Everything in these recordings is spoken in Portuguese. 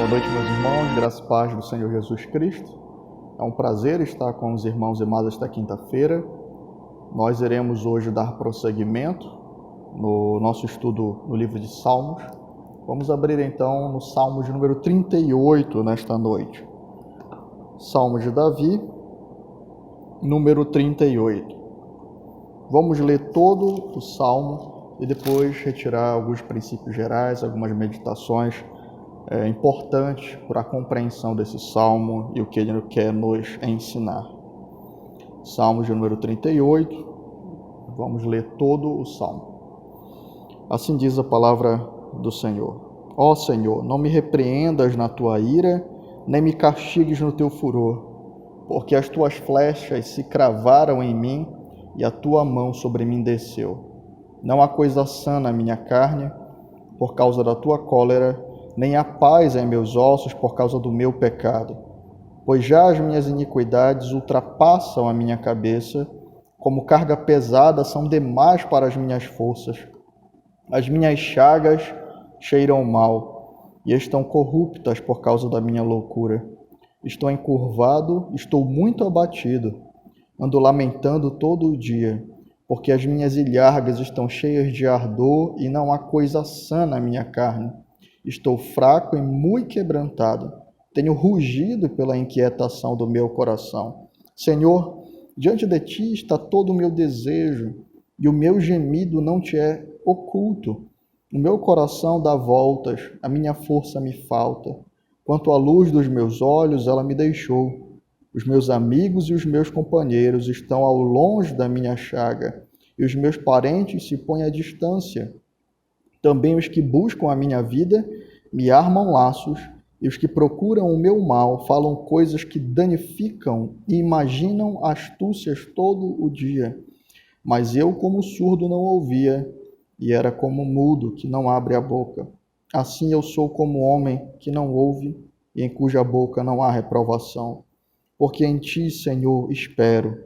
Boa noite, meus irmãos, graças e paz do Senhor Jesus Cristo. É um prazer estar com os irmãos e irmãs esta quinta-feira. Nós iremos hoje dar prosseguimento no nosso estudo no livro de Salmos. Vamos abrir então no Salmo de número 38 nesta noite. Salmo de Davi, número 38. Vamos ler todo o Salmo e depois retirar alguns princípios gerais, algumas meditações importantes para a compreensão desse Salmo e o que ele quer nos ensinar. Salmo de número 38, vamos ler todo o Salmo. Assim diz a palavra do Senhor. Ó Senhor, não me repreendas na tua ira, nem me castigues no teu furor, porque as tuas flechas se cravaram em mim e a tua mão sobre mim desceu. Não há coisa sã na minha carne, por causa da tua cólera, nem há paz em meus ossos por causa do meu pecado. Pois já as minhas iniquidades ultrapassam a minha cabeça, como carga pesada são demais para as minhas forças. As minhas chagas cheiram mal e estão corruptas por causa da minha loucura. Estou encurvado, estou muito abatido, ando lamentando todo o dia, porque as minhas ilhargas estão cheias de ardor e não há coisa sã na minha carne. Estou fraco e muito quebrantado. Tenho rugido pela inquietação do meu coração. Senhor, diante de ti está todo o meu desejo, e o meu gemido não te é oculto. O meu coração dá voltas, a minha força me falta. Quanto à luz dos meus olhos, ela me deixou. Os meus amigos e os meus companheiros estão ao longe da minha chaga, e os meus parentes se põem à distância. Também os que buscam a minha vida me armam laços, e os que procuram o meu mal falam coisas que danificam e imaginam astúcias todo o dia. Mas eu, como surdo, não ouvia, e era como mudo que não abre a boca. Assim eu sou como homem que não ouve, e em cuja boca não há reprovação. Porque em ti, Senhor, espero.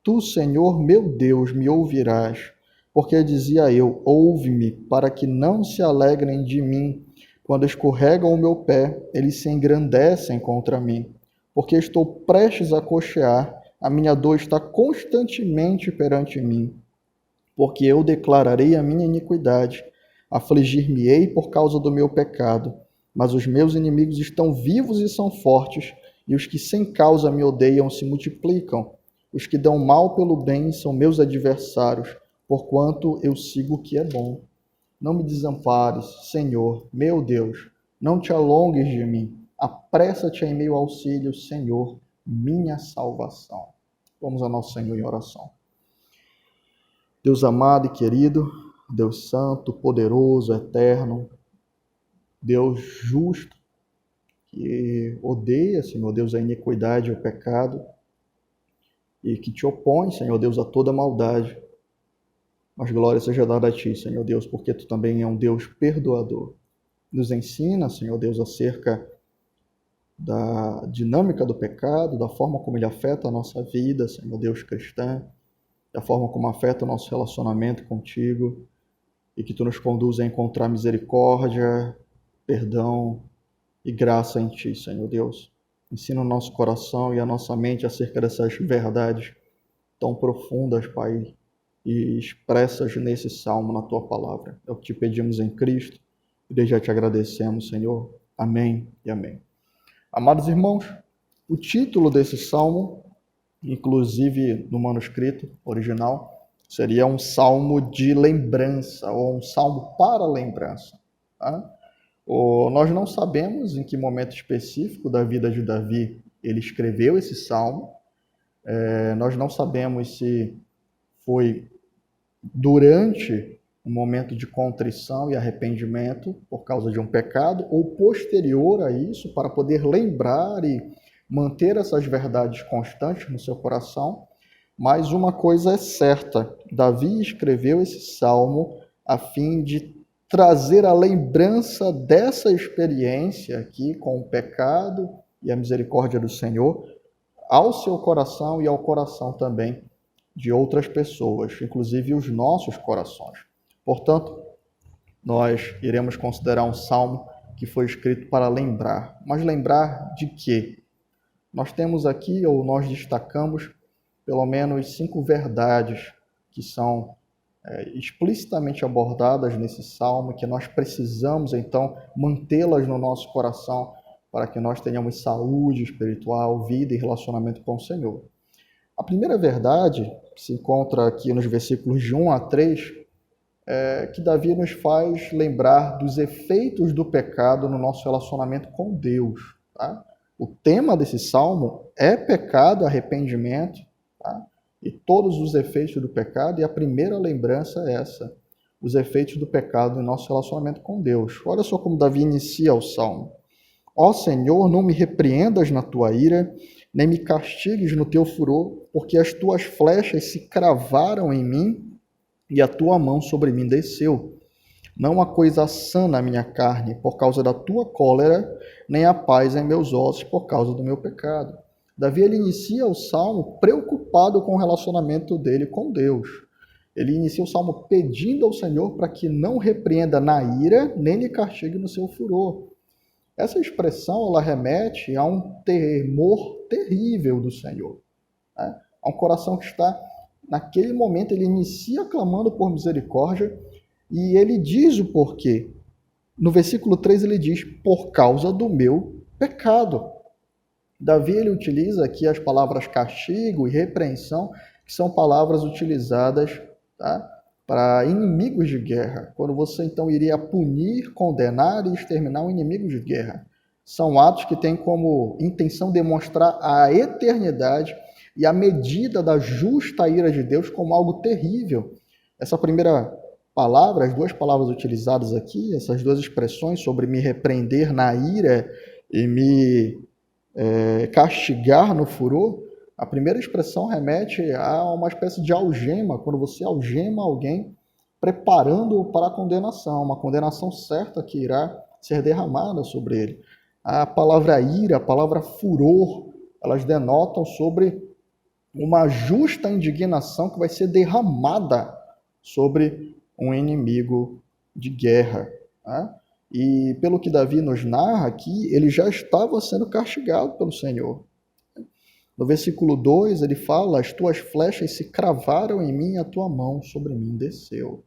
Tu, Senhor, meu Deus, me ouvirás. Porque dizia eu, ouve-me, para que não se alegrem de mim. Quando escorregam o meu pé, eles se engrandecem contra mim. Porque estou prestes a coxear, a minha dor está constantemente perante mim. Porque eu declararei a minha iniquidade, afligir-me-ei por causa do meu pecado. Mas os meus inimigos estão vivos e são fortes, e os que sem causa me odeiam se multiplicam. Os que dão mal pelo bem são meus adversários, porquanto eu sigo o que é bom. Não me desampares, Senhor, meu Deus, não te alongues de mim. Apressa-te em meu auxílio, Senhor, minha salvação. Vamos ao nosso Senhor em oração. Deus amado e querido, Deus santo, poderoso, eterno, Deus justo, que odeia, Senhor Deus, a iniquidade e o pecado, e que te opõe, Senhor Deus, a toda maldade. Mas glória seja dada a ti, Senhor Deus, porque tu também é um Deus perdoador. Nos ensina, Senhor Deus, acerca da dinâmica do pecado, da forma como ele afeta a nossa vida, Senhor Deus, cristã, da forma como afeta o nosso relacionamento contigo, e que tu nos conduza a encontrar misericórdia, perdão e graça em ti, Senhor Deus. Ensina o nosso coração e a nossa mente acerca dessas verdades tão profundas, Pai, e expressas nesse salmo, na tua palavra. É o que te pedimos em Cristo e desde já te agradecemos, Senhor. Amém e amém. Amados irmãos, o título desse salmo, inclusive no manuscrito original, seria um salmo de lembrança, ou um salmo para lembrança. Tá? Nós não sabemos em que momento específico da vida de Davi ele escreveu esse salmo. Nós não sabemos se foi durante um momento de contrição e arrependimento por causa de um pecado, ou posterior a isso, para poder lembrar e manter essas verdades constantes no seu coração. Mas uma coisa é certa, Davi escreveu esse salmo a fim de trazer a lembrança dessa experiência aqui com o pecado e a misericórdia do Senhor ao seu coração e ao coração também de outras pessoas, inclusive os nossos corações. Portanto, nós iremos considerar um salmo que foi escrito para lembrar. Mas lembrar de quê? Nós temos aqui, ou nós destacamos, pelo menos 5 verdades que são explicitamente abordadas nesse salmo, que nós precisamos, então, mantê-las no nosso coração para que nós tenhamos saúde espiritual, vida e relacionamento com o Senhor. A primeira verdade, que se encontra aqui nos versículos de 1 a 3, é que Davi nos faz lembrar dos efeitos do pecado no nosso relacionamento com Deus. Tá? O tema desse salmo é pecado, arrependimento, tá? E todos os efeitos do pecado, e a primeira lembrança é essa, os efeitos do pecado no nosso relacionamento com Deus. Olha só como Davi inicia o salmo. Ó Senhor, não me repreendas na tua ira, nem me castigues no teu furor, porque as tuas flechas se cravaram em mim e a tua mão sobre mim desceu. Não há coisa sã na minha carne por causa da tua cólera, nem há paz em meus ossos por causa do meu pecado. Davi ele inicia o salmo preocupado com o relacionamento dele com Deus. Ele inicia o salmo pedindo ao Senhor para que não repreenda na ira, nem lhe castigue no seu furor. Essa expressão ela remete a um temor terrível do Senhor, né? A um coração que está, naquele momento, ele inicia clamando por misericórdia e ele diz o porquê. No versículo 3 ele diz, por causa do meu pecado. Davi ele utiliza aqui as palavras castigo e repreensão, que são palavras utilizadas, tá, para inimigos de guerra. Quando você então iria punir, condenar e exterminar um inimigo de guerra. São atos que têm como intenção demonstrar a eternidade e a medida da justa ira de Deus como algo terrível. Essa primeira palavra, as duas palavras utilizadas aqui, essas duas expressões sobre me repreender na ira e me castigar no furor, a primeira expressão remete a uma espécie de algema, quando você algema alguém preparando-o para a condenação, uma condenação certa que irá ser derramada sobre ele. A palavra ira, a palavra furor, elas denotam sobre uma justa indignação que vai ser derramada sobre um inimigo de guerra, né? E pelo que Davi nos narra aqui, ele já estava sendo castigado pelo Senhor. No versículo 2, ele fala, as tuas flechas se cravaram em mim, a tua mão sobre mim desceu.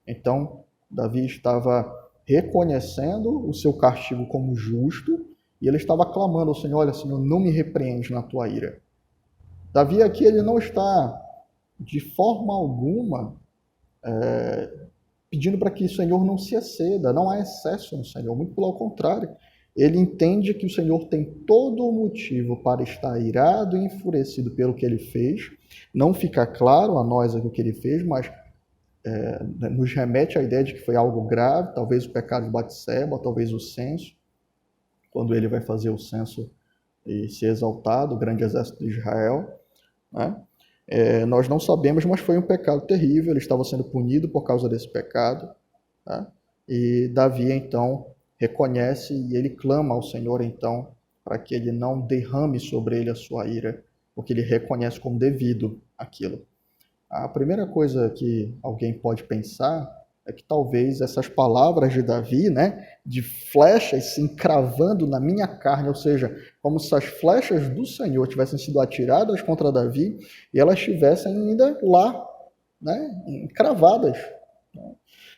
Então, Davi estava reconhecendo o seu castigo como justo, e ele estava clamando ao Senhor, olha, Senhor, não me repreende na tua ira. Davi aqui, ele não está, de forma alguma, pedindo para que o Senhor não se exceda, não há excesso no Senhor, muito pelo contrário. Ele entende que o Senhor tem todo o motivo para estar irado e enfurecido pelo que ele fez. Não fica claro a nós o que ele fez, mas nos remete à ideia de que foi algo grave, talvez o pecado de Batseba, talvez o censo, quando ele vai fazer o censo e ser exaltado, o grande exército de Israel, né? Nós não sabemos, mas foi um pecado terrível, ele estava sendo punido por causa desse pecado, tá? E Davi, então, reconhece e ele clama ao Senhor, então, para que ele não derrame sobre ele a sua ira, porque ele reconhece como devido aquilo. A primeira coisa que alguém pode pensar é que talvez essas palavras de Davi, né, de flechas se encravando na minha carne, ou seja, como se as flechas do Senhor tivessem sido atiradas contra Davi e elas estivessem ainda lá, né, encravadas.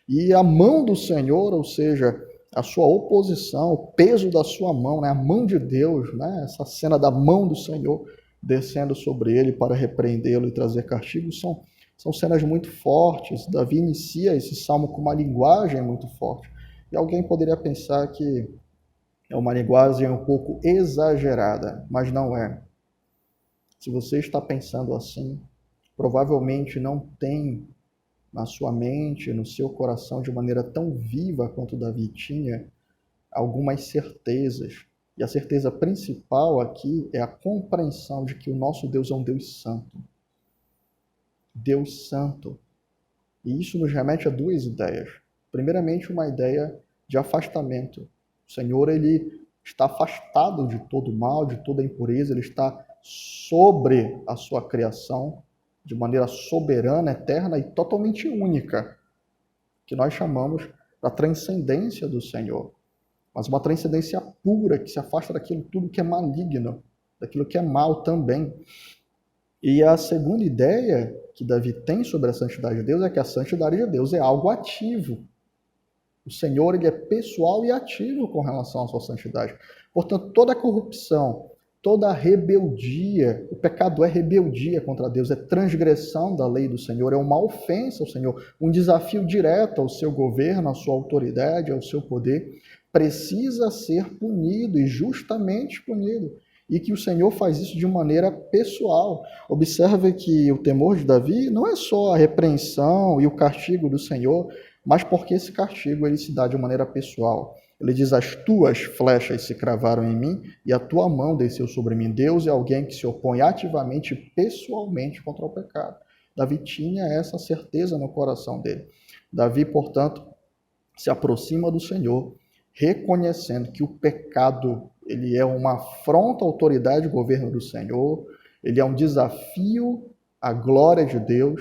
E a mão do Senhor, ou seja, a sua oposição, o peso da sua mão, né, a mão de Deus, né, essa cena da mão do Senhor descendo sobre ele para repreendê-lo e trazer castigo, são cenas muito fortes. Davi inicia esse salmo com uma linguagem muito forte. E alguém poderia pensar que é uma linguagem um pouco exagerada, mas não é. Se você está pensando assim, provavelmente não tem na sua mente, no seu coração, de maneira tão viva quanto Davi tinha, algumas certezas. E a certeza principal aqui é a compreensão de que o nosso Deus é um Deus santo. Deus santo. E isso nos remete a duas ideias. Primeiramente, uma ideia de afastamento. O Senhor, ele está afastado de todo mal, de toda impureza, ele está sobre a sua criação, de maneira soberana, eterna e totalmente única, que nós chamamos da transcendência do Senhor. mas uma transcendência pura, que se afasta daquilo tudo que é maligno, daquilo que é mal também. E a segunda ideia que Davi tem sobre a santidade de Deus é que a santidade de Deus é algo ativo. O Senhor, ele é pessoal e ativo com relação à sua santidade. Portanto, toda a corrupção, toda a rebeldia, o pecado é rebeldia contra Deus, é transgressão da lei do Senhor, é uma ofensa ao Senhor, um desafio direto ao seu governo, à sua autoridade, ao seu poder, precisa ser punido e justamente punido. E que o Senhor faz isso de maneira pessoal. Observe que o temor de Davi não é só a repreensão e o castigo do Senhor, mas porque esse castigo ele se dá de maneira pessoal. Ele diz, as tuas flechas se cravaram em mim e a tua mão desceu sobre mim. Deus é alguém que se opõe ativamente e pessoalmente contra o pecado. Davi tinha essa certeza no coração dele. Davi, portanto, se aproxima do Senhor, reconhecendo que o pecado ele é uma afronta à autoridade e governo do Senhor, ele é um desafio à glória de Deus,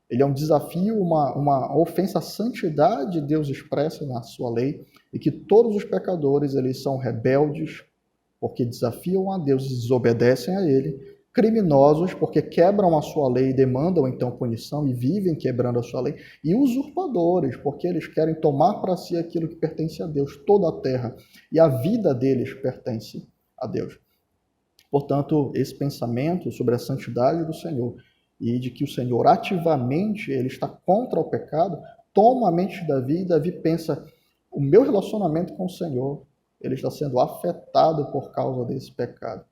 ele é um desafio, uma ofensa à santidade de Deus expressa na sua lei, e que todos os pecadores eles são rebeldes, porque desafiam a Deus e desobedecem a Ele, criminosos, porque quebram a sua lei e demandam então punição e vivem quebrando a sua lei, e usurpadores, porque eles querem tomar para si aquilo que pertence a Deus, toda a terra, e a vida deles pertence a Deus. Portanto, esse pensamento sobre a santidade do Senhor e de que o Senhor ativamente ele está contra o pecado, toma a mente de Davi, e Davi pensa, o meu relacionamento com o Senhor, ele está sendo afetado por causa desse pecado.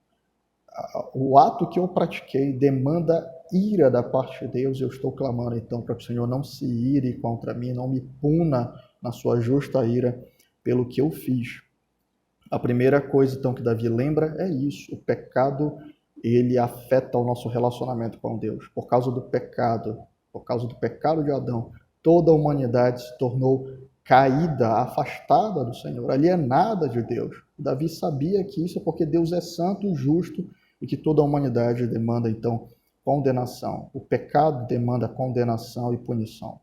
O ato que eu pratiquei demanda ira da parte de Deus, e eu estou clamando então para que o Senhor não se ire contra mim, não me puna na sua justa ira pelo que eu fiz. A primeira coisa então que Davi lembra é isso, o pecado ele afeta o nosso relacionamento com Deus. Por causa do pecado de Adão, toda a humanidade se tornou caída, afastada do Senhor, alienada de Deus. Davi sabia que isso é porque Deus é santo, justo, e que toda a humanidade demanda, então, condenação. O pecado demanda condenação e punição.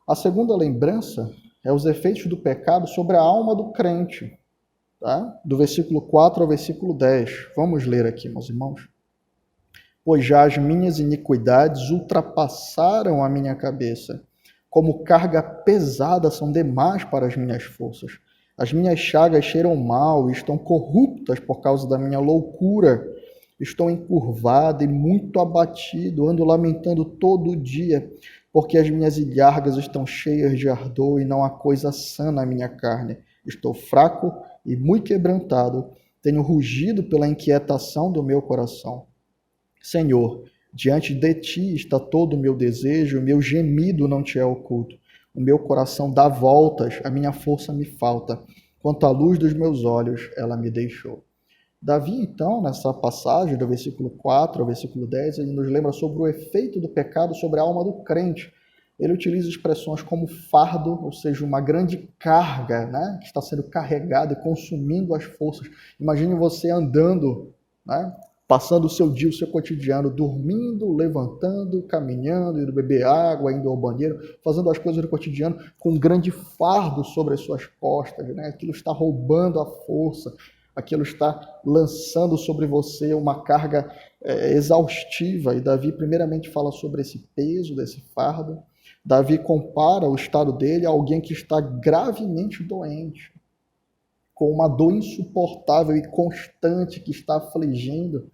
A segunda lembrança é os efeitos do pecado sobre a alma do crente. Tá? Do versículo 4 ao versículo 10. Vamos ler aqui, meus irmãos. Pois já as minhas iniquidades ultrapassaram a minha cabeça. Como carga pesada são demais para as minhas forças. As minhas chagas cheiram mal e estão corruptas por causa da minha loucura. Estou encurvado e muito abatido, ando lamentando todo dia, porque as minhas ilhargas estão cheias de ardor e não há coisa sã na minha carne. Estou fraco e muito quebrantado, tenho rugido pela inquietação do meu coração. Senhor, diante de ti está todo o meu desejo, o meu gemido não te é oculto. O meu coração dá voltas, a minha força me falta. Quanto à luz dos meus olhos, ela me deixou. Davi, então, nessa passagem do versículo 4 ao versículo 10, ele nos lembra sobre o efeito do pecado sobre a alma do crente. Ele utiliza expressões como fardo, ou seja, uma grande carga, né, que está sendo carregada e consumindo as forças. Imagine você andando, né, passando o seu dia, o seu cotidiano, dormindo, levantando, caminhando, indo beber água, indo ao banheiro, fazendo as coisas do cotidiano com um grande fardo sobre as suas costas, né? Aquilo está roubando a força, aquilo está lançando sobre você uma carga exaustiva. E Davi primeiramente fala sobre esse peso, desse fardo. Davi compara o estado dele a alguém que está gravemente doente, com uma dor insuportável e constante que está afligindo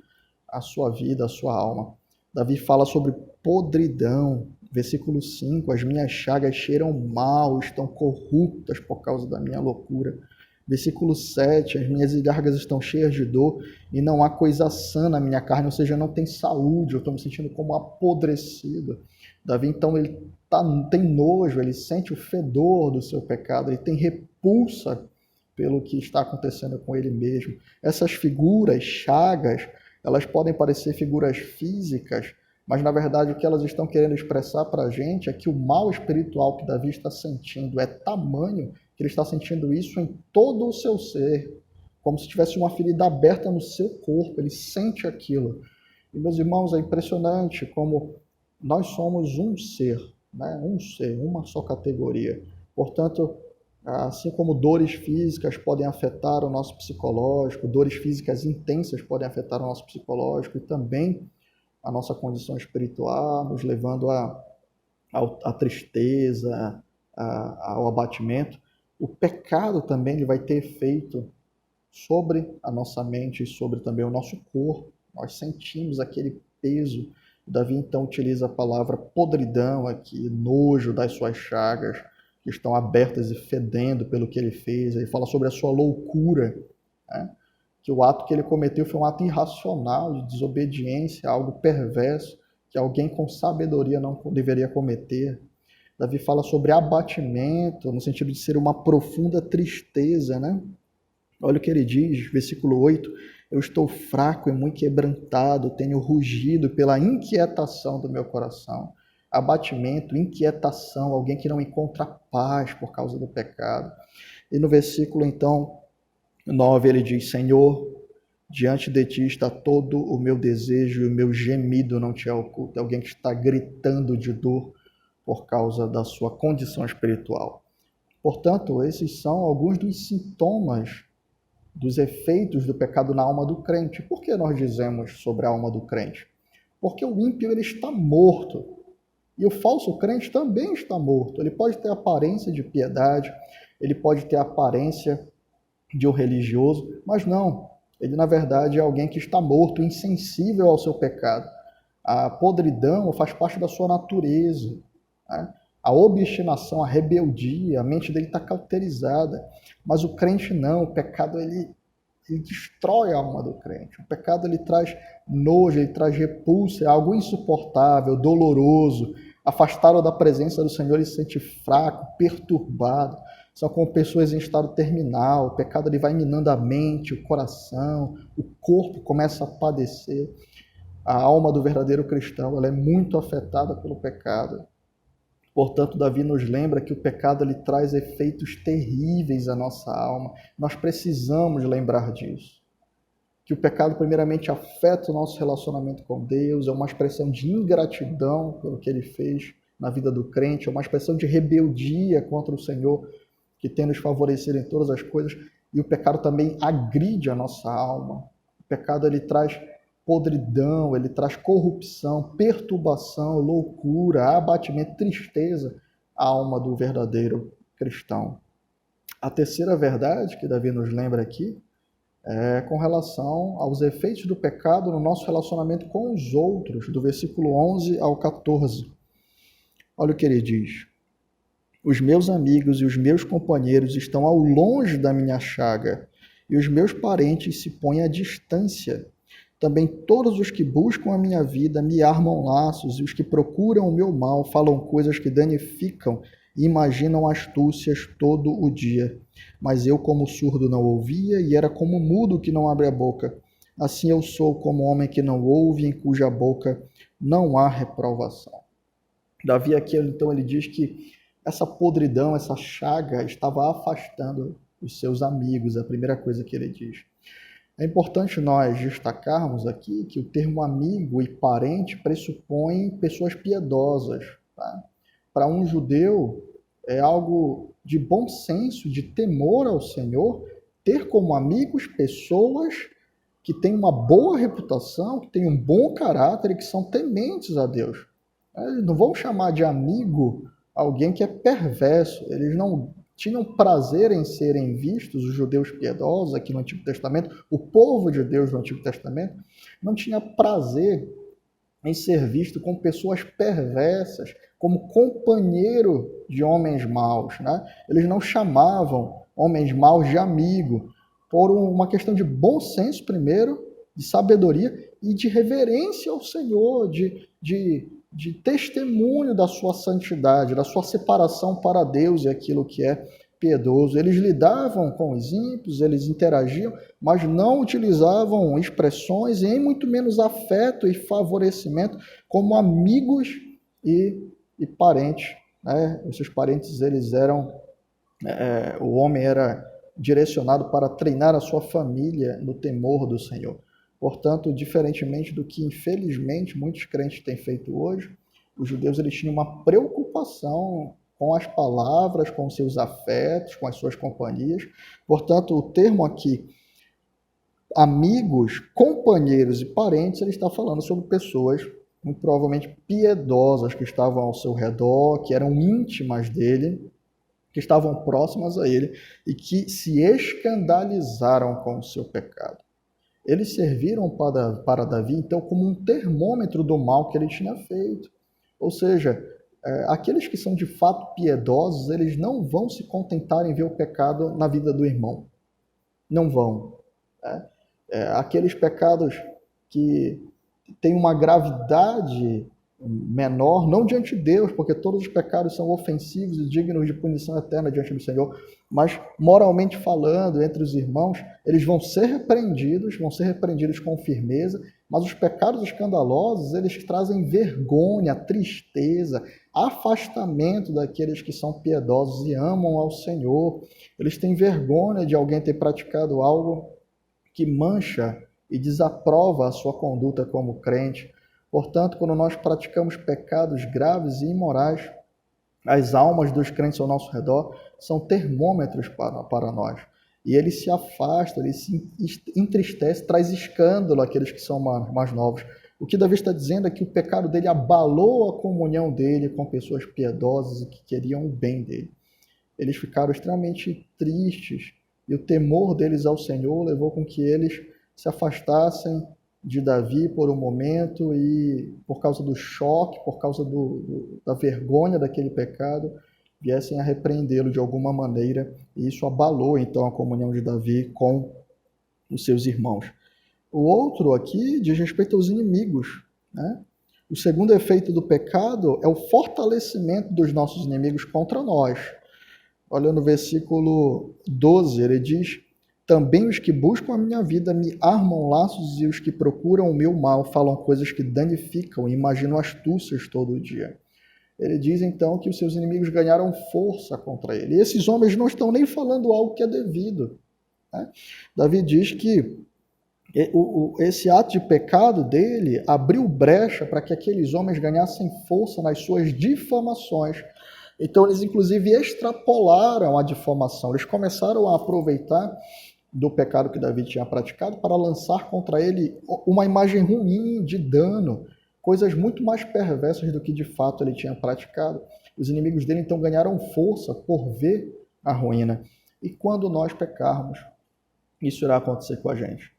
a sua vida, a sua alma. Davi fala sobre podridão. Versículo 5, as minhas chagas cheiram mal, estão corruptas por causa da minha loucura. Versículo 7, as minhas ilhargas estão cheias de dor e não há coisa sã na minha carne, ou seja, não tem saúde, eu estou me sentindo como apodrecido. Davi, então, ele tem nojo, ele sente o fedor do seu pecado, ele tem repulsa pelo que está acontecendo com ele mesmo. Essas figuras, chagas, elas podem parecer figuras físicas, mas na verdade o que elas estão querendo expressar para a gente é que o mal espiritual que Davi está sentindo é tamanho que ele está sentindo isso em todo o seu ser, como se tivesse uma ferida aberta no seu corpo, ele sente aquilo. E meus irmãos, é impressionante como nós somos um ser, né? Um ser, uma só categoria. Portanto, Assim como dores físicas podem afetar o nosso psicológico, dores físicas intensas podem afetar o nosso psicológico e também a nossa condição espiritual, nos levando à tristeza, ao abatimento. O pecado também ele vai ter efeito sobre a nossa mente e sobre também o nosso corpo. Nós sentimos aquele peso. Davi então utiliza a palavra podridão aqui, nojo das suas chagas, que estão abertas e fedendo pelo que ele fez. Ele fala sobre a sua loucura, né? Que o ato que ele cometeu foi um ato irracional, de desobediência, algo perverso, que alguém com sabedoria não deveria cometer. Davi fala sobre abatimento, no sentido de ser uma profunda tristeza, né? Olha o que ele diz, versículo 8: eu estou fraco e muito quebrantado, tenho rugido pela inquietação do meu coração. Abatimento, inquietação, alguém que não encontra paz por causa do pecado. E no versículo, então, 9, ele diz: Senhor, diante de ti está todo o meu desejo e o meu gemido não te é oculto. É alguém que está gritando de dor por causa da sua condição espiritual. Portanto, esses são alguns dos sintomas dos efeitos do pecado na alma do crente. Por que nós dizemos sobre a alma do crente? Porque o ímpio ele está morto. E o falso crente também está morto. Ele pode ter aparência de piedade, ele pode ter aparência de um religioso, mas não. Ele, na verdade, é alguém que está morto, insensível ao seu pecado. A podridão faz parte da sua natureza, né? A obstinação, a rebeldia, a mente dele está cauterizada. Mas o crente não, o pecado ele destrói a alma do crente. O pecado ele traz nojo, ele traz repulsa, é algo insuportável, doloroso. Afastado da presença do Senhor, ele se sente fraco, perturbado. São como pessoas em estado terminal. O pecado ele vai minando a mente, o coração, o corpo começa a padecer. A alma do verdadeiro cristão ela é muito afetada pelo pecado. Portanto, Davi nos lembra que o pecado ele traz efeitos terríveis à nossa alma. Nós precisamos lembrar disso. Que o pecado, primeiramente, afeta o nosso relacionamento com Deus, é uma expressão de ingratidão pelo que ele fez na vida do crente, é uma expressão de rebeldia contra o Senhor, que tem nos favorecido em todas as coisas. E o pecado também agride a nossa alma. O pecado ele traz podridão, ele traz corrupção, perturbação, loucura, abatimento, tristeza à alma do verdadeiro cristão. A terceira verdade que Davi nos lembra aqui é com relação aos efeitos do pecado no nosso relacionamento com os outros, do versículo 11 ao 14. Olha o que ele diz: os meus amigos e os meus companheiros estão ao longe da minha chaga, e os meus parentes se põem à distância. Também todos os que buscam a minha vida me armam laços, e os que procuram o meu mal falam coisas que danificam e imaginam astúcias todo o dia. Mas eu, como surdo, não ouvia, e era como mudo que não abre a boca. Assim eu sou como homem que não ouve, em cuja boca não há reprovação. Davi aqui, então, ele diz que essa podridão, essa chaga, estava afastando os seus amigos, é a primeira coisa que ele diz. É importante nós destacarmos aqui que o termo amigo e parente pressupõe pessoas piedosas. Tá? Para um judeu, é algo de bom senso, de temor ao Senhor, ter como amigos pessoas que têm uma boa reputação, que têm um bom caráter e que são tementes a Deus. Eles não vão chamar de amigo alguém que é perverso, eles não tinham prazer em serem vistos, os judeus piedosos aqui no Antigo Testamento, o povo de Deus no Antigo Testamento, não tinha prazer em ser visto como pessoas perversas, como companheiro de homens maus, né? Eles não chamavam homens maus de amigo, por uma questão de bom senso primeiro, de sabedoria e de reverência ao Senhor, de testemunho da sua santidade, da sua separação para Deus e aquilo que é piedoso. Eles lidavam com os ímpios, eles interagiam, mas não utilizavam expressões, e muito menos afeto e favorecimento, como amigos e parentes. Né? Esses parentes, eles eram... o homem era direcionado para treinar a sua família no temor do Senhor. Portanto, diferentemente do que, infelizmente, muitos crentes têm feito hoje, os judeus eles tinham uma preocupação com as palavras, com os seus afetos, com as suas companhias. Portanto, o termo aqui, amigos, companheiros e parentes, ele está falando sobre pessoas muito provavelmente piedosas que estavam ao seu redor, que eram íntimas dele, que estavam próximas a ele e que se escandalizaram com o seu pecado. Eles serviram para Davi, então, como um termômetro do mal que ele tinha feito. Ou seja, aqueles que são de fato piedosos, eles não vão se contentar em ver o pecado na vida do irmão. Não vão. Aqueles pecados que têm uma gravidade menor, não diante de Deus, porque todos os pecados são ofensivos e dignos de punição eterna diante do Senhor, mas moralmente falando, entre os irmãos, eles vão ser repreendidos com firmeza, mas os pecados escandalosos, eles trazem vergonha, tristeza, afastamento daqueles que são piedosos e amam ao Senhor. Eles têm vergonha de alguém ter praticado algo que mancha e desaprova a sua conduta como crente. Portanto, quando nós praticamos pecados graves e imorais, as almas dos crentes ao nosso redor são termômetros para nós. E ele se afasta, ele se entristece, traz escândalo àqueles que são mais novos. O que Davi está dizendo é que o pecado dele abalou a comunhão dele com pessoas piedosas e que queriam o bem dele. Eles ficaram extremamente tristes e o temor deles ao Senhor levou com que eles se afastassem de Davi por um momento e, por causa do choque, por causa da vergonha daquele pecado, viessem a repreendê-lo de alguma maneira, e isso abalou então a comunhão de Davi com os seus irmãos. O outro aqui diz respeito aos inimigos, né? O segundo efeito do pecado é o fortalecimento dos nossos inimigos contra nós. Olha no versículo 12, ele diz: também os que buscam a minha vida me armam laços, e os que procuram o meu mal falam coisas que danificam e imaginam astúcias todo dia. Ele diz então que os seus inimigos ganharam força contra ele. E esses homens não estão nem falando algo que é devido, né? Davi diz que esse ato de pecado dele abriu brecha para que aqueles homens ganhassem força nas suas difamações. Então eles inclusive extrapolaram a difamação. Eles começaram a aproveitar do pecado que Davi tinha praticado para lançar contra ele uma imagem ruim, de dano, coisas muito mais perversas do que de fato ele tinha praticado. Os inimigos dele então ganharam força por ver a ruína. E quando nós pecarmos, isso irá acontecer com a gente.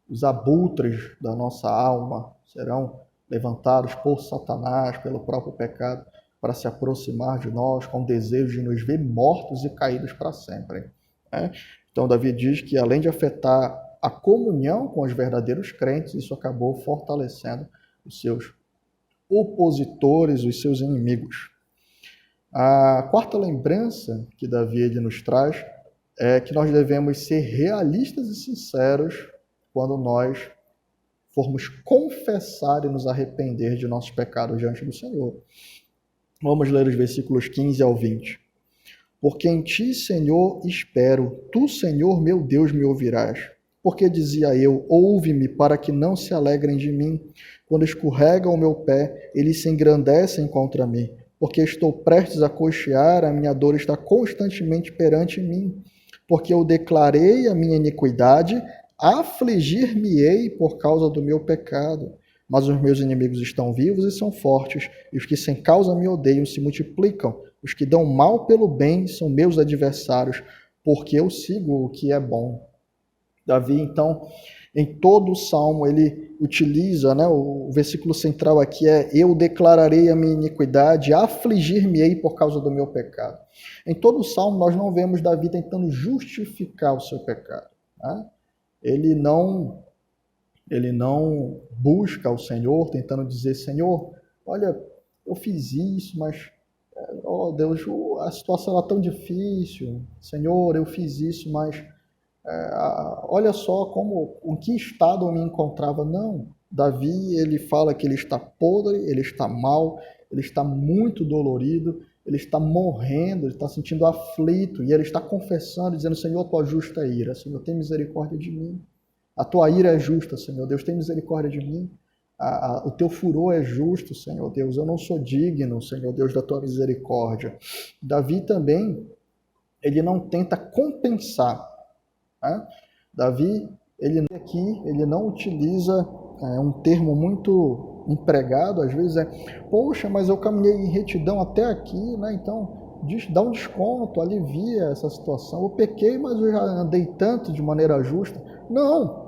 Os abutres da nossa alma serão levantados por Satanás, pelo próprio pecado, para se aproximar de nós com o desejo de nos ver mortos e caídos para sempre, né? Então, Davi diz que, além de afetar a comunhão com os verdadeiros crentes, isso acabou fortalecendo os seus opositores, os seus inimigos. A quarta lembrança que Davi nos traz é que nós devemos ser realistas e sinceros quando nós formos confessar e nos arrepender de nossos pecados diante do Senhor. Vamos ler os versículos 15 ao 20. Porque em ti, Senhor, espero, tu, Senhor, meu Deus, me ouvirás. Porque dizia eu, ouve-me para que não se alegrem de mim. Quando escorrega o meu pé, eles se engrandecem contra mim. Porque estou prestes a coxear, a minha dor está constantemente perante mim. Porque eu declarei a minha iniquidade, afligir-me-ei por causa do meu pecado. Mas os meus inimigos estão vivos e são fortes, e os que sem causa me odeiam se multiplicam. Os que dão mal pelo bem são meus adversários, porque eu sigo o que é bom. Davi, então, em todo o salmo, ele utiliza, né, o versículo central aqui é: eu declararei a minha iniquidade, afligir-me-ei por causa do meu pecado. Em todo o salmo, nós não vemos Davi tentando justificar o seu pecado, né? Ele não busca o Senhor tentando dizer: Senhor, olha, eu fiz isso, mas, oh Deus, a situação era tão difícil. Senhor, eu fiz isso, mas olha só em que estado eu me encontrava. Não, Davi, ele fala que ele está podre, ele está mal, ele está muito dolorido, ele está morrendo, ele está sentindo aflito, e ele está confessando, dizendo: Senhor, tua justa ira, Senhor, tem misericórdia de mim. A tua ira é justa, Senhor Deus, tem misericórdia de mim. o teu furor é justo, Senhor Deus, eu não sou digno, Senhor Deus, da tua misericórdia. Davi também, ele não tenta compensar, né? Davi, ele não utiliza um termo muito empregado, às vezes poxa, mas eu caminhei em retidão até aqui, né? Então, dá um desconto, alivia essa situação. Eu pequei, mas eu já andei tanto de maneira justa. Não!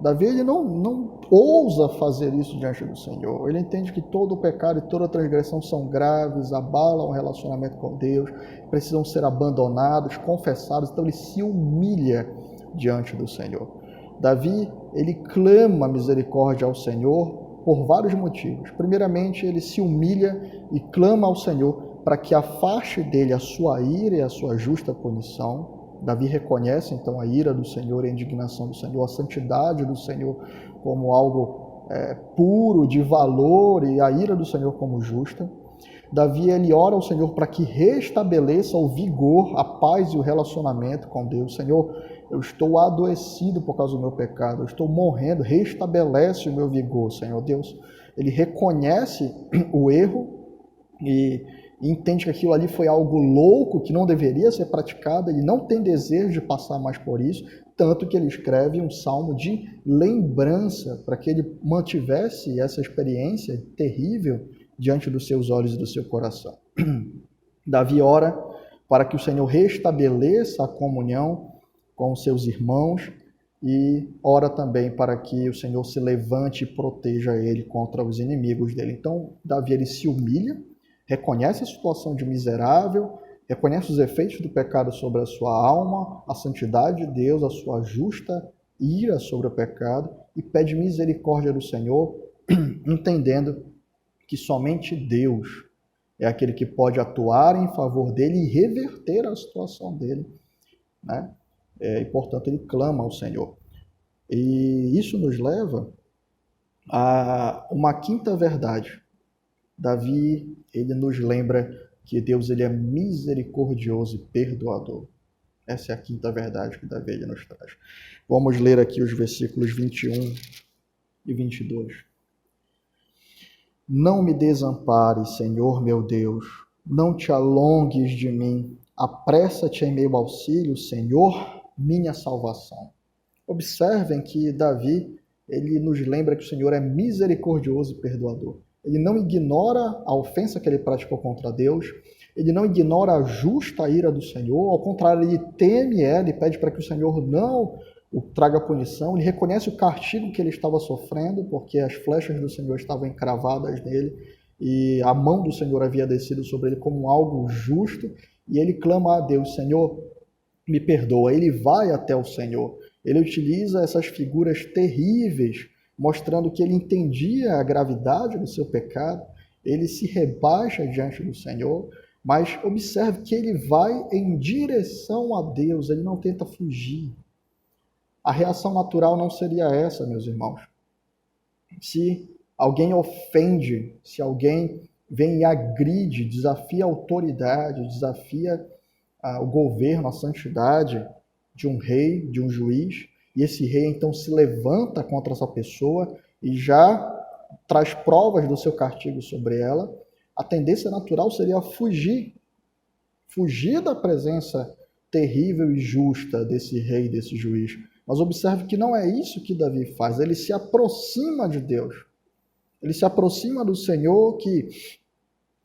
Davi, ele não ousa fazer isso diante do Senhor. Ele entende que todo o pecado e toda a transgressão são graves, abalam o relacionamento com Deus, precisam ser abandonados, confessados. Então ele se humilha diante do Senhor. Davi, ele clama misericórdia ao Senhor por vários motivos. Primeiramente, ele se humilha e clama ao Senhor para que afaste dele a sua ira e a sua justa punição. Davi reconhece, então, a ira do Senhor, a indignação do Senhor, a santidade do Senhor como algo puro, de valor, e a ira do Senhor como justa. Davi, ele ora ao Senhor para que restabeleça o vigor, a paz e o relacionamento com Deus. Senhor, eu estou adoecido por causa do meu pecado, eu estou morrendo, restabelece o meu vigor, Senhor Deus. Ele reconhece o erro e entende que aquilo ali foi algo louco, que não deveria ser praticado, ele não tem desejo de passar mais por isso, tanto que ele escreve um salmo de lembrança, para que ele mantivesse essa experiência terrível diante dos seus olhos e do seu coração. Davi ora para que o Senhor restabeleça a comunhão com os seus irmãos e ora também para que o Senhor se levante e proteja ele contra os inimigos dele. Então, Davi, ele se humilha, reconhece a situação de miserável, reconhece os efeitos do pecado sobre a sua alma, a santidade de Deus, a sua justa ira sobre o pecado e pede misericórdia do Senhor, entendendo que somente Deus é aquele que pode atuar em favor dele e reverter a situação dele, né? E, portanto, ele clama ao Senhor. E isso nos leva a uma quinta verdade. Davi, ele nos lembra que Deus, ele é misericordioso e perdoador. Essa é a quinta verdade que Davi, ele nos traz. Vamos ler aqui os versículos 21 e 22. Não me desampares, Senhor meu Deus, não te alongues de mim, apressa-te em meu auxílio, Senhor, minha salvação. Observem que Davi, ele nos lembra que o Senhor é misericordioso e perdoador. Ele não ignora a ofensa que ele praticou contra Deus, ele não ignora a justa ira do Senhor, ao contrário, ele teme ela e pede para que o Senhor não o traga punição, ele reconhece o castigo que ele estava sofrendo, porque as flechas do Senhor estavam encravadas nele e a mão do Senhor havia descido sobre ele como algo justo, e ele clama a Deus, Senhor, me perdoa. Ele vai até o Senhor, ele utiliza essas figuras terríveis, mostrando que ele entendia a gravidade do seu pecado, ele se rebaixa diante do Senhor, mas observe que ele vai em direção a Deus, ele não tenta fugir. A reação natural não seria essa, meus irmãos. Se alguém ofende, se alguém vem e agride, desafia a autoridade, desafia o governo, a santidade de um rei, de um juiz, e esse rei então se levanta contra essa pessoa e já traz provas do seu castigo sobre ela, a tendência natural seria fugir da presença terrível e justa desse rei, desse juiz. Mas observe que não é isso que Davi faz, ele se aproxima de Deus. Ele se aproxima do Senhor que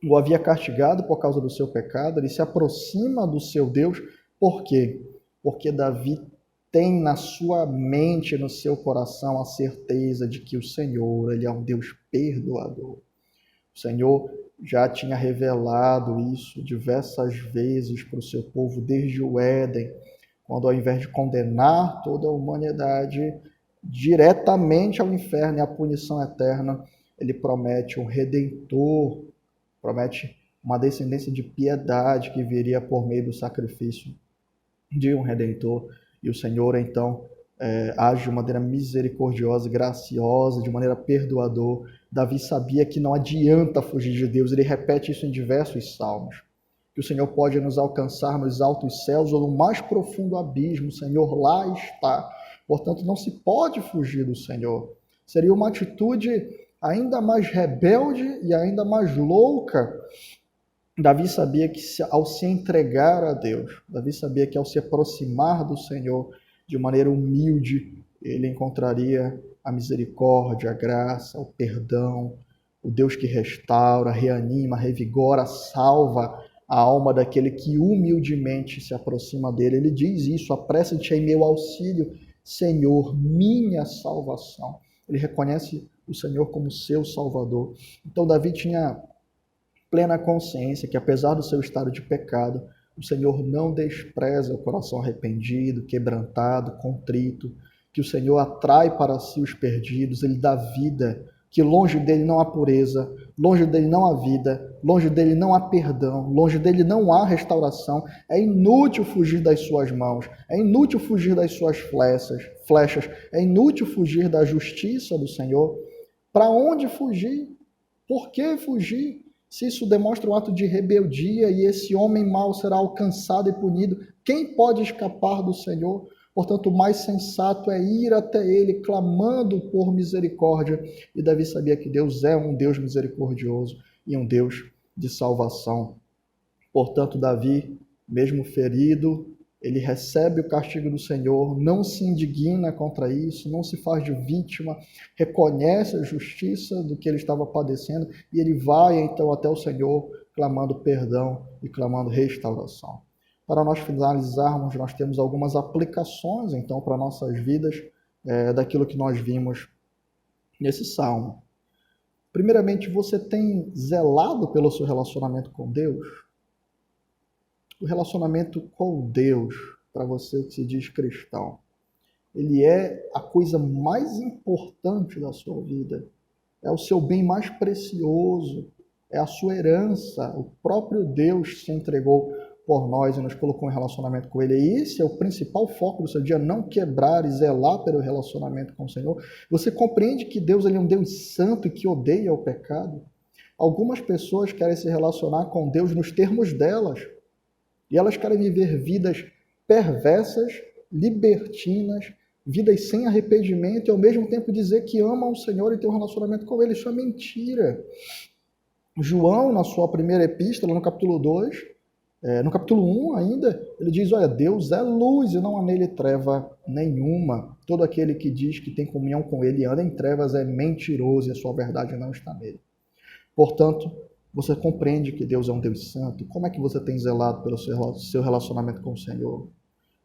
o havia castigado por causa do seu pecado, ele se aproxima do seu Deus. Por quê? Porque Davi tem na sua mente, no seu coração, a certeza de que o Senhor, ele é um Deus perdoador. O Senhor já tinha revelado isso diversas vezes para o seu povo desde o Éden, quando ao invés de condenar toda a humanidade diretamente ao inferno e à punição eterna, ele promete um redentor, promete uma descendência de piedade que viria por meio do sacrifício de um redentor. E o Senhor, então, age de maneira misericordiosa, graciosa, de maneira perdoadora. Davi sabia que não adianta fugir de Deus, ele repete isso em diversos salmos. Que o Senhor pode nos alcançar nos altos céus ou no mais profundo abismo, o Senhor lá está. Portanto, não se pode fugir do Senhor. Seria uma atitude ainda mais rebelde e ainda mais louca, Davi sabia que ao se entregar a Deus, Davi sabia que ao se aproximar do Senhor de maneira humilde, ele encontraria a misericórdia, a graça, o perdão, o Deus que restaura, reanima, revigora, salva a alma daquele que humildemente se aproxima dele. Ele diz isso: apressa-te em meu auxílio, Senhor, minha salvação. Ele reconhece o Senhor como seu Salvador. Então Davi tinha plena consciência que, apesar do seu estado de pecado, o Senhor não despreza o coração arrependido, quebrantado, contrito, que o Senhor atrai para si os perdidos, ele dá vida, que longe dele não há pureza, longe dele não há vida, longe dele não há perdão, longe dele não há restauração. É inútil fugir das suas mãos, é inútil fugir das suas flechas, é inútil fugir da justiça do Senhor. Para onde fugir? Por que fugir? Se isso demonstra um ato de rebeldia e esse homem mau será alcançado e punido, quem pode escapar do Senhor? Portanto, o mais sensato é ir até ele, clamando por misericórdia. E Davi sabia que Deus é um Deus misericordioso e um Deus de salvação. Portanto, Davi, mesmo ferido, ele recebe o castigo do Senhor, não se indigna contra isso, não se faz de vítima, reconhece a justiça do que ele estava padecendo e ele vai então até o Senhor clamando perdão e clamando restauração. Para nós finalizarmos, nós temos algumas aplicações então para nossas vidas daquilo que nós vimos nesse salmo. Primeiramente, você tem zelado pelo seu relacionamento com Deus? O relacionamento com Deus, para você que se diz cristão, ele é a coisa mais importante da sua vida. É o seu bem mais precioso, é a sua herança. O próprio Deus se entregou por nós e nos colocou em relacionamento com Ele. E esse é o principal foco do seu dia, não quebrar e zelar pelo relacionamento com o Senhor. Você compreende que Deus ele é um Deus santo e que odeia o pecado? Algumas pessoas querem se relacionar com Deus nos termos delas. E elas querem viver vidas perversas, libertinas, vidas sem arrependimento e ao mesmo tempo dizer que amam o Senhor e ter um relacionamento com Ele. Isso é mentira. João, na sua primeira epístola, no capítulo 2, no capítulo 1 ainda, ele diz, olha, Deus é luz e não há nele treva nenhuma. Todo aquele que diz que tem comunhão com Ele e anda em trevas é mentiroso e a sua verdade não está nele. Portanto, você compreende que Deus é um Deus santo? Como é que você tem zelado pelo seu relacionamento com o Senhor?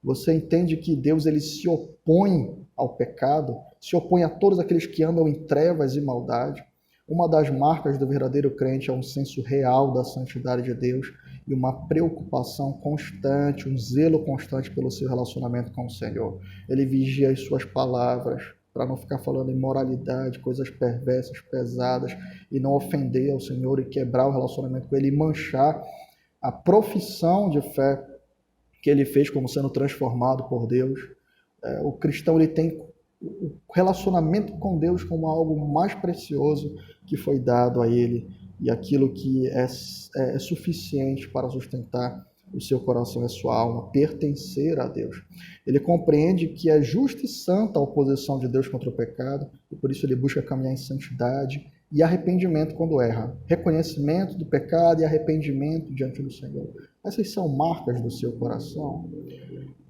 Você entende que Deus ele se opõe ao pecado, se opõe a todos aqueles que andam em trevas e maldade? Uma das marcas do verdadeiro crente é um senso real da santidade de Deus e uma preocupação constante, um zelo constante pelo seu relacionamento com o Senhor. Ele vigia as suas palavras, para não ficar falando imoralidade, coisas perversas, pesadas, e não ofender ao Senhor e quebrar o relacionamento com Ele e manchar a profissão de fé que ele fez como sendo transformado por Deus. O cristão ele tem o relacionamento com Deus como algo mais precioso que foi dado a ele e aquilo que é suficiente para sustentar o seu coração e a sua alma, pertencer a Deus. Ele compreende que é justa e santa a oposição de Deus contra o pecado, e por isso ele busca caminhar em santidade e arrependimento quando erra. Reconhecimento do pecado e arrependimento diante do Senhor. Essas são marcas do seu coração.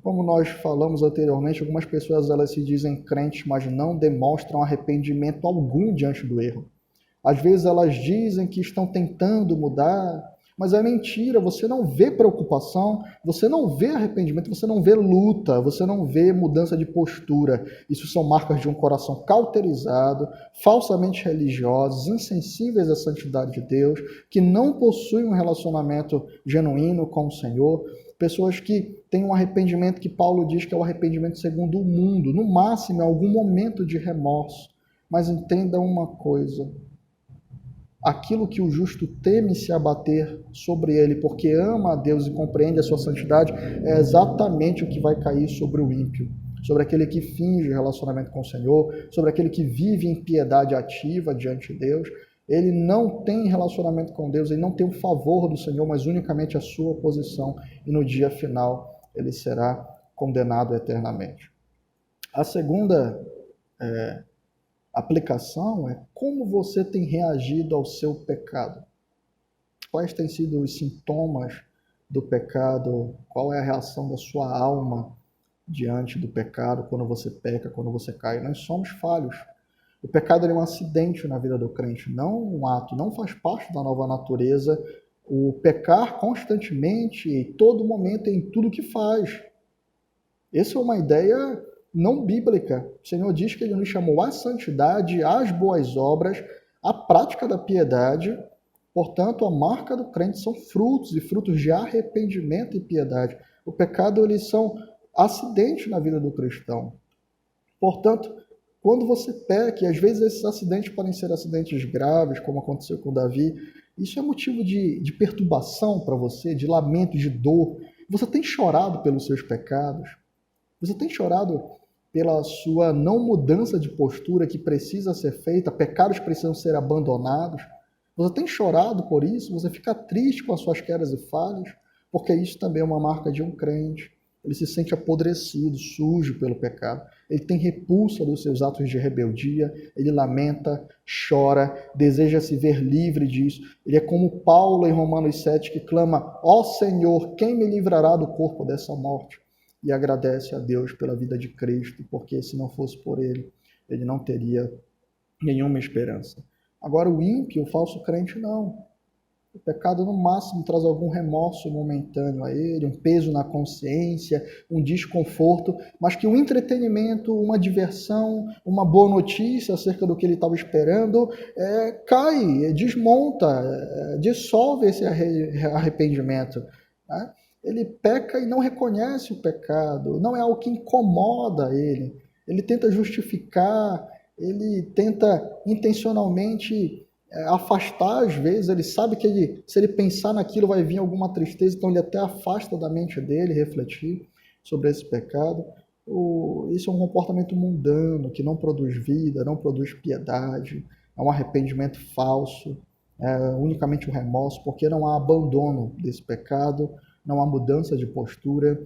Como nós falamos anteriormente, algumas pessoas elas se dizem crentes, mas não demonstram arrependimento algum diante do erro. Às vezes elas dizem que estão tentando mudar, mas é mentira, você não vê preocupação, você não vê arrependimento, você não vê luta, você não vê mudança de postura. Isso são marcas de um coração cauterizado, falsamente religiosos, insensíveis à santidade de Deus, que não possuem um relacionamento genuíno com o Senhor. Pessoas que têm um arrependimento que Paulo diz que é o arrependimento segundo o mundo, no máximo em algum momento de remorso. Mas entenda uma coisa, aquilo que o justo teme se abater sobre ele, porque ama a Deus e compreende a sua santidade, é exatamente o que vai cair sobre o ímpio, sobre aquele que finge relacionamento com o Senhor, sobre aquele que vive em piedade ativa diante de Deus. Ele não tem relacionamento com Deus, ele não tem o favor do Senhor, mas unicamente a sua oposição, e no dia final ele será condenado eternamente. A segunda A aplicação é como você tem reagido ao seu pecado. Quais têm sido os sintomas do pecado? Qual é a reação da sua alma diante do pecado, quando você peca, quando você cai? Nós somos falhos. O pecado é um acidente na vida do crente, não um ato, não faz parte da nova natureza o pecar constantemente, em todo momento, em tudo que faz. Essa é uma ideia não bíblica. O Senhor diz que Ele nos chamou à santidade, às boas obras, à prática da piedade. Portanto, a marca do crente são frutos, e frutos de arrependimento e piedade. O pecado, eles são acidentes na vida do cristão. Portanto, quando você peca, e às vezes esses acidentes podem ser acidentes graves, como aconteceu com Davi, isso é motivo de perturbação para você, de lamento, de dor. Você tem chorado pelos seus pecados? Você tem chorado pela sua não mudança de postura que precisa ser feita, pecados precisam ser abandonados? Você tem chorado por isso? Você fica triste com as suas quedas e falhas? Porque isso também é uma marca de um crente. Ele se sente apodrecido, sujo pelo pecado. Ele tem repulsa dos seus atos de rebeldia. Ele lamenta, chora, deseja se ver livre disso. Ele é como Paulo em Romanos 7, que clama: ó Senhor, quem me livrará do corpo dessa morte? E agradece a Deus pela vida de Cristo, porque se não fosse por ele, ele não teria nenhuma esperança. Agora o ímpio, o falso crente, não. O pecado, no máximo, traz algum remorso momentâneo a ele, um peso na consciência, um desconforto, mas que o entretenimento, uma diversão, uma boa notícia acerca do que ele estava esperando, cai, desmonta, dissolve esse arrependimento. Né? Ele peca e não reconhece o pecado, não é algo que incomoda ele. Ele tenta justificar, ele tenta intencionalmente afastar. Às vezes ele sabe que se ele pensar naquilo vai vir alguma tristeza, então ele até afasta da mente dele refletir sobre esse pecado. Isso é um comportamento mundano, que não produz vida, não produz piedade, é um arrependimento falso, é unicamente o remorso, porque não há abandono desse pecado, não há mudança de postura,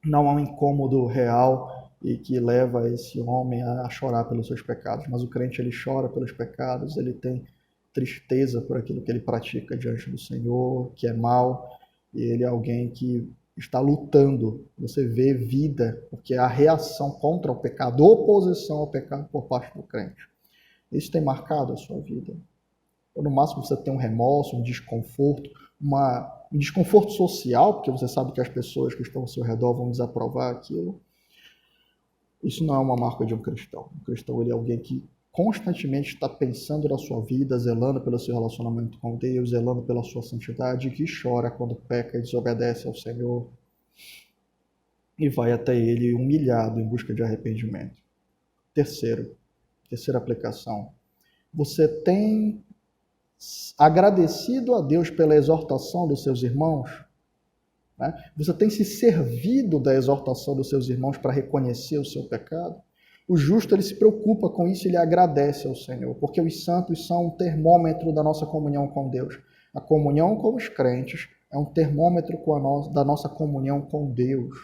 não há um incômodo real e que leva esse homem a chorar pelos seus pecados. Mas o crente, ele chora pelos pecados, ele tem tristeza por aquilo que ele pratica diante do Senhor, que é mal, e ele é alguém que está lutando. Você vê vida, porque a reação contra o pecado, oposição ao pecado por parte do crente. Isso tem marcado a sua vida. Ou no máximo você tem um remorso, um desconforto, um desconforto social, porque você sabe que as pessoas que estão ao seu redor vão desaprovar aquilo. Isso não é uma marca de um cristão. Um cristão, ele é alguém que constantemente está pensando na sua vida, zelando pelo seu relacionamento com Deus, zelando pela sua santidade, que chora quando peca e desobedece ao Senhor e vai até Ele humilhado em busca de arrependimento. Terceira aplicação. Você tem agradecido a Deus pela exortação dos seus irmãos? Né? Você tem se servido da exortação dos seus irmãos para reconhecer o seu pecado? O justo, ele se preocupa com isso, ele agradece ao Senhor, porque os santos são um termômetro da nossa comunhão com Deus. A comunhão com os crentes é um termômetro da nossa comunhão com Deus.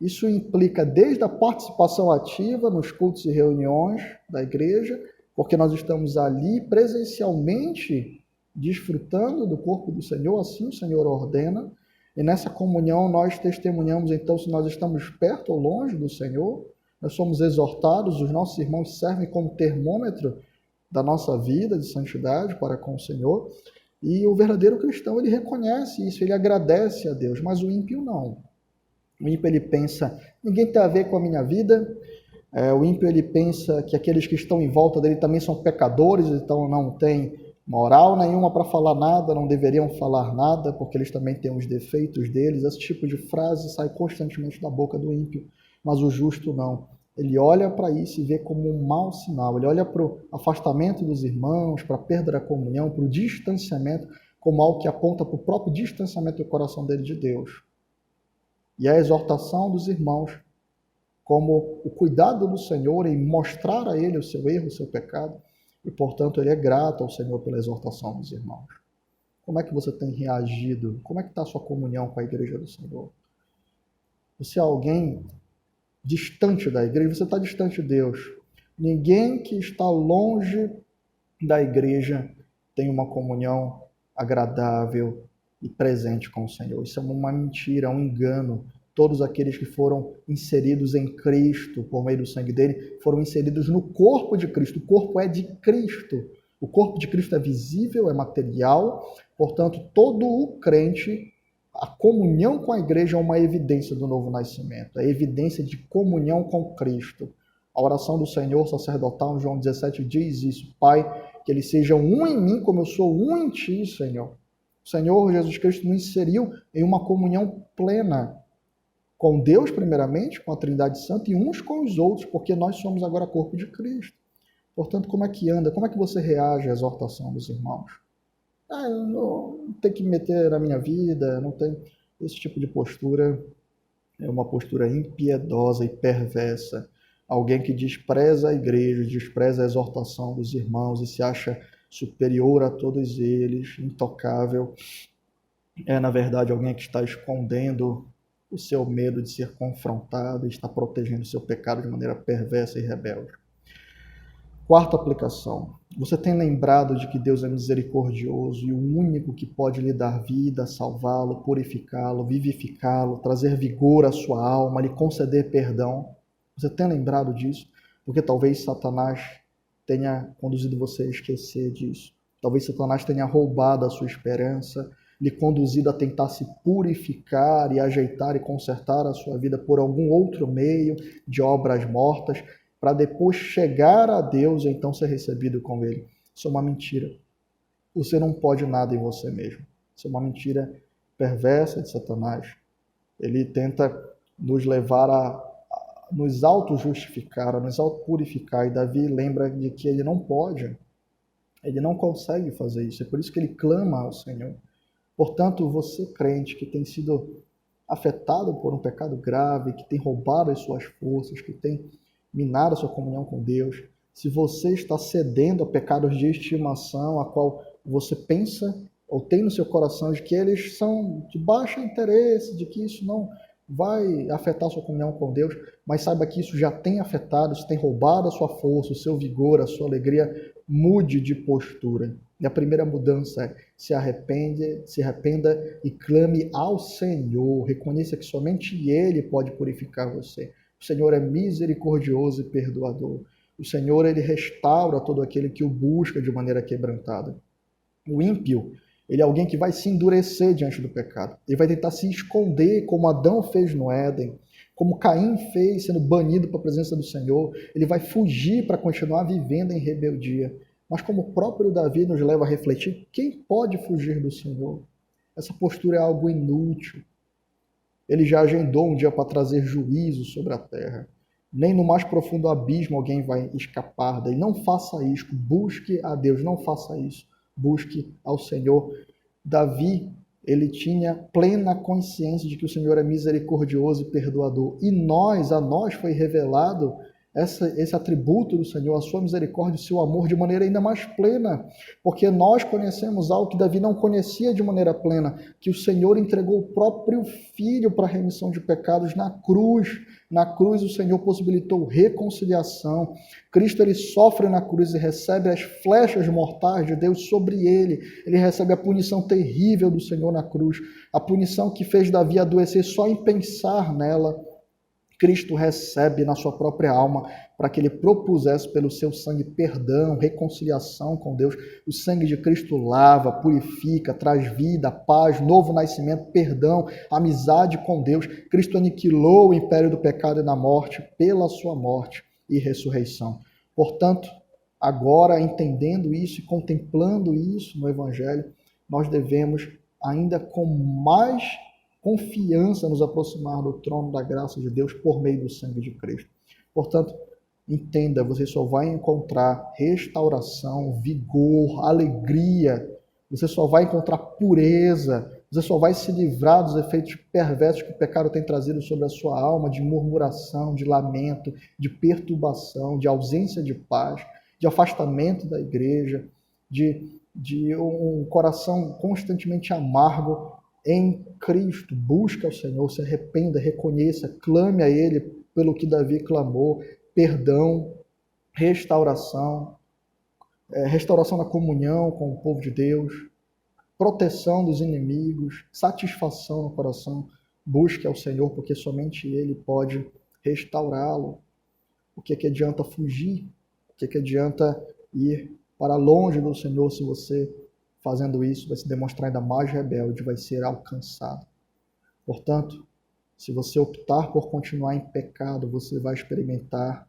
Isso implica desde a participação ativa nos cultos e reuniões da igreja, porque nós estamos ali presencialmente desfrutando do corpo do Senhor, assim o Senhor ordena. E nessa comunhão nós testemunhamos, então, se nós estamos perto ou longe do Senhor, nós somos exortados, os nossos irmãos servem como termômetro da nossa vida de santidade para com o Senhor. E o verdadeiro cristão, ele reconhece isso, ele agradece a Deus, mas o ímpio não. O ímpio, ele pensa, ninguém tem a ver com a minha vida. O ímpio, ele pensa que aqueles que estão em volta dele também são pecadores, então não tem moral nenhuma para falar nada, não deveriam falar nada, porque eles também têm os defeitos deles. Esse tipo de frase sai constantemente da boca do ímpio, mas o justo não. Ele olha para isso e vê como um mau sinal. Ele olha para o afastamento dos irmãos, para a perda da comunhão, para o distanciamento, como algo que aponta para o próprio distanciamento do coração dele de Deus. E a exortação dos irmãos, como o cuidado do Senhor em mostrar a ele o seu erro, o seu pecado, e, portanto, ele é grato ao Senhor pela exortação dos irmãos. Como é que você tem reagido? Como é que está a sua comunhão com a igreja do Senhor? Você é alguém distante da igreja, você está distante de Deus. Ninguém que está longe da igreja tem uma comunhão agradável e presente com o Senhor. Isso é uma mentira, um engano. Todos aqueles que foram inseridos em Cristo, por meio do sangue dele, foram inseridos no corpo de Cristo. O corpo é de Cristo. O corpo de Cristo é visível, é material. Portanto, todo o crente, a comunhão com a igreja é uma evidência do novo nascimento. É evidência de comunhão com Cristo. A oração do Senhor sacerdotal, em João 17, diz isso. Pai, que eles sejam um em mim, como eu sou um em ti, Senhor. O Senhor Jesus Cristo nos inseriu em uma comunhão plena com Deus, primeiramente, com a Trindade Santa, e uns com os outros, porque nós somos agora corpo de Cristo. Portanto, como é que anda? Como é que você reage à exortação dos irmãos? Eu não tenho que me meter na minha vida, não tem... Esse tipo de postura é uma postura impiedosa e perversa. Alguém que despreza a igreja, despreza a exortação dos irmãos e se acha superior a todos eles, intocável, é, na verdade, alguém que está escondendo o seu medo de ser confrontado e está protegendo o seu pecado de maneira perversa e rebelde. Quarta aplicação. Você tem lembrado de que Deus é misericordioso e o único que pode lhe dar vida, salvá-lo, purificá-lo, vivificá-lo, trazer vigor à sua alma, lhe conceder perdão? Você tem lembrado disso? Porque talvez Satanás tenha conduzido você a esquecer disso. Talvez Satanás tenha roubado a sua esperança, lhe conduzido a tentar se purificar e ajeitar e consertar a sua vida por algum outro meio de obras mortas, para depois chegar a Deus e então ser recebido com Ele. Isso é uma mentira. Você não pode nada em você mesmo. Isso é uma mentira perversa de Satanás. Ele tenta nos levar a nos auto-justificar, a nos auto-purificar. E Davi lembra de que ele não pode, ele não consegue fazer isso. É por isso que ele clama ao Senhor. Portanto, você, crente, que tem sido afetado por um pecado grave, que tem roubado as suas forças, que tem minado a sua comunhão com Deus, se você está cedendo a pecados de estimação, a qual você pensa ou tem no seu coração de que eles são de baixo interesse, de que isso não vai afetar a sua comunhão com Deus, mas saiba que isso já tem afetado, isso tem roubado a sua força, o seu vigor, a sua alegria, mude de postura. E a primeira mudança é se arrependa e clame ao Senhor. Reconheça que somente Ele pode purificar você. O Senhor é misericordioso e perdoador. O Senhor, Ele restaura todo aquele que o busca de maneira quebrantada. O ímpio, ele é alguém que vai se endurecer diante do pecado. Ele vai tentar se esconder, como Adão fez no Éden, como Caim fez, sendo banido para a presença do Senhor. Ele vai fugir para continuar vivendo em rebeldia. Mas como o próprio Davi nos leva a refletir, quem pode fugir do Senhor? Essa postura é algo inútil. Ele já agendou um dia para trazer juízo sobre a terra. Nem no mais profundo abismo alguém vai escapar daí. Não faça isso. Busque a Deus. Não faça isso. Busque ao Senhor. Davi, ele tinha plena consciência de que o Senhor é misericordioso e perdoador. E a nós foi revelado esse atributo do Senhor, a sua misericórdia e o seu amor de maneira ainda mais plena, porque nós conhecemos algo que Davi não conhecia de maneira plena, que o Senhor entregou o próprio Filho para a remissão de pecados na cruz. Na cruz o Senhor possibilitou reconciliação. Cristo, ele sofre na cruz e recebe as flechas mortais de Deus sobre ele. Ele recebe a punição terrível do Senhor na cruz, a punição que fez Davi adoecer só em pensar nela. Cristo recebe na sua própria alma para que ele propusesse pelo seu sangue perdão, reconciliação com Deus. O sangue de Cristo lava, purifica, traz vida, paz, novo nascimento, perdão, amizade com Deus. Cristo aniquilou o império do pecado e da morte pela sua morte e ressurreição. Portanto, agora, entendendo isso e contemplando isso no Evangelho, nós devemos, ainda com mais confiança, nos aproximar do trono da graça de Deus por meio do sangue de Cristo. Portanto, entenda, você só vai encontrar restauração, vigor, alegria, você só vai encontrar pureza, você só vai se livrar dos efeitos perversos que o pecado tem trazido sobre a sua alma, de murmuração, de lamento, de perturbação, de ausência de paz, de afastamento da igreja, de um coração constantemente amargo. Em Cristo, busca o Senhor, se arrependa, reconheça, clame a Ele pelo que Davi clamou, perdão, restauração, restauração da comunhão com o povo de Deus, proteção dos inimigos, satisfação no coração. Busque ao Senhor, porque somente Ele pode restaurá-lo. O que adianta fugir? O que adianta ir para longe do Senhor se você, fazendo isso, vai se demonstrar ainda mais rebelde, vai ser alcançado? Portanto, se você optar por continuar em pecado, você vai experimentar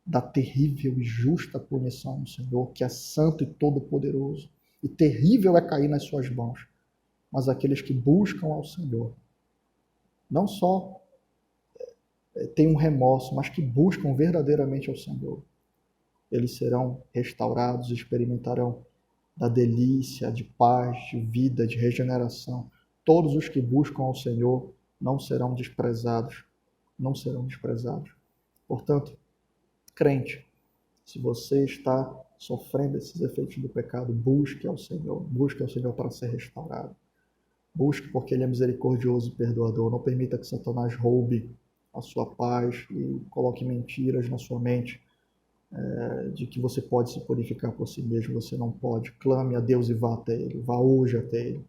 da terrível e justa punição do Senhor, que é santo e todo-poderoso. E terrível é cair nas suas mãos. Mas aqueles que buscam ao Senhor, não só têm um remorso, mas que buscam verdadeiramente ao Senhor, eles serão restaurados, experimentarão da delícia, de paz, de vida, de regeneração. Todos os que buscam ao Senhor não serão desprezados, não serão desprezados. Portanto, crente, se você está sofrendo esses efeitos do pecado, busque ao Senhor para ser restaurado. Busque porque Ele é misericordioso e perdoador. Não permita que Satanás roube a sua paz e coloque mentiras na sua mente de que você pode se purificar por si mesmo. Você não pode. Clame a Deus e vá até Ele. Vá hoje até Ele.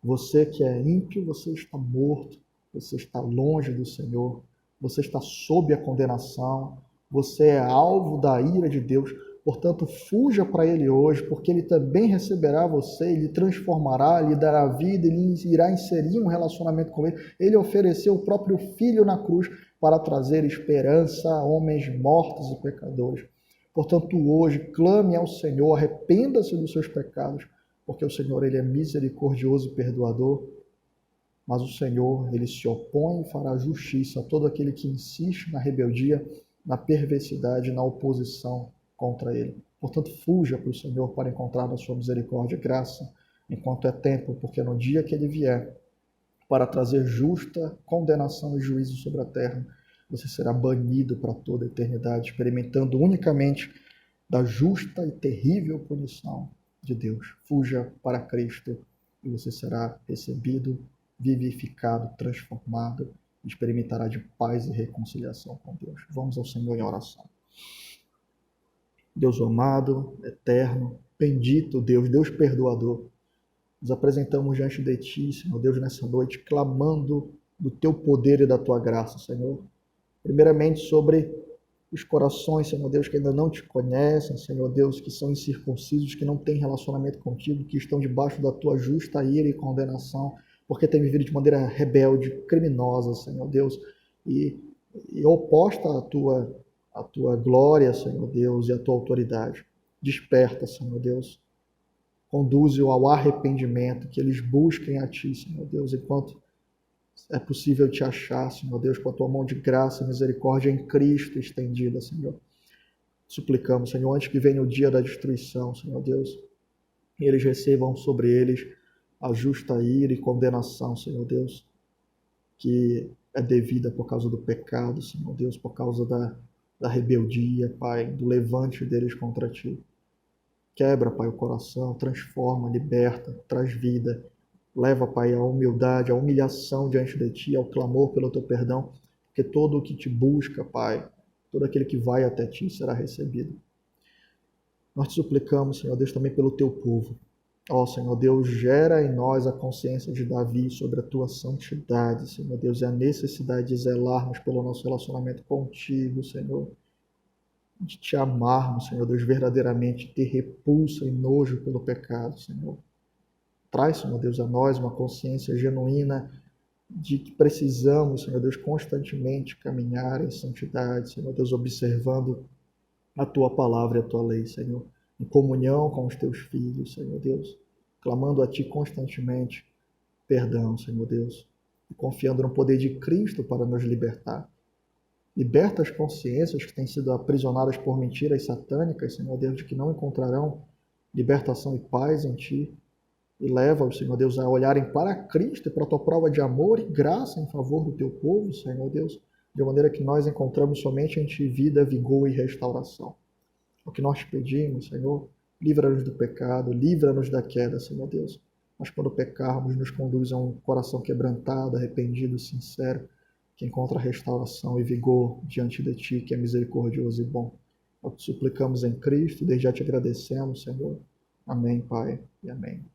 Você que é ímpio, você está morto. Você está longe do Senhor. Você está sob a condenação. Você é alvo da ira de Deus. Portanto, fuja para Ele hoje, porque Ele também receberá você, Ele transformará, lhe dará vida, Ele irá inserir um relacionamento com Ele. Ele ofereceu o próprio Filho na cruz para trazer esperança a homens mortos e pecadores. Portanto, hoje, clame ao Senhor, arrependa-se dos seus pecados, porque o Senhor, Ele é misericordioso e perdoador, mas o Senhor, Ele se opõe e fará justiça a todo aquele que insiste na rebeldia, na perversidade, na oposição contra Ele. Portanto, fuja para o Senhor para encontrar a sua misericórdia e graça, enquanto é tempo, porque no dia que Ele vier para trazer justa condenação e juízo sobre a terra, você será banido para toda a eternidade, experimentando unicamente da justa e terrível punição de Deus. Fuja para Cristo e você será recebido, vivificado, transformado, e experimentará de paz e reconciliação com Deus. Vamos ao Senhor em oração. Deus amado, eterno, bendito Deus, Deus perdoador, nos apresentamos diante de Ti, Senhor Deus, nessa noite, clamando do Teu poder e da Tua graça, Senhor. Primeiramente sobre os corações, Senhor Deus, que ainda não Te conhecem, Senhor Deus, que são incircuncisos, que não têm relacionamento contigo, que estão debaixo da Tua justa ira e condenação, porque têm vivido de maneira rebelde, criminosa, Senhor Deus, e oposta à Tua glória, Senhor Deus, e à Tua autoridade. Desperta, Senhor Deus. Conduze-o ao arrependimento, que eles busquem a Ti, Senhor Deus, enquanto é possível Te achar, Senhor Deus, com a Tua mão de graça e misericórdia em Cristo estendida, Senhor. Suplicamos, Senhor, antes que venha o dia da destruição, Senhor Deus, e eles recebam sobre eles a justa ira e condenação, Senhor Deus, que é devida por causa do pecado, Senhor Deus, por causa da rebeldia, Pai, do levante deles contra Ti. Quebra, Pai, o coração, transforma, liberta, traz vida. Leva, Pai, a humildade, a humilhação diante de Ti, ao clamor pelo Teu perdão, porque todo o que Te busca, Pai, todo aquele que vai até Ti será recebido. Nós Te suplicamos, Senhor Deus, também pelo Teu povo. Ó, Senhor Deus, gera em nós a consciência de Davi sobre a Tua santidade, Senhor Deus, e a necessidade de zelarmos pelo nosso relacionamento contigo, Senhor, de Te amarmos, Senhor Deus, verdadeiramente, ter repulsa e nojo pelo pecado, Senhor. Traz, Senhor Deus, a nós uma consciência genuína de que precisamos, Senhor Deus, constantemente caminhar em santidade, Senhor Deus, observando a Tua palavra e a Tua lei, Senhor, em comunhão com os Teus filhos, Senhor Deus, clamando a Ti constantemente perdão, Senhor Deus, e confiando no poder de Cristo para nos libertar. Liberta as consciências que têm sido aprisionadas por mentiras satânicas, Senhor Deus, de que não encontrarão libertação e paz em Ti. E leva-os, Senhor Deus, a olharem para Cristo e para a Tua prova de amor e graça em favor do Teu povo, Senhor Deus, de maneira que nós encontramos somente em Ti vida, vigor e restauração. O que nós te pedimos, Senhor, livra-nos do pecado, livra-nos da queda, Senhor Deus. Mas quando pecarmos, nos conduz a um coração quebrantado, arrependido, sincero, que encontra restauração e vigor diante de Ti, que é misericordioso e bom. É o que suplicamos em Cristo, desde já te agradecemos, Senhor. Amém, Pai, e amém.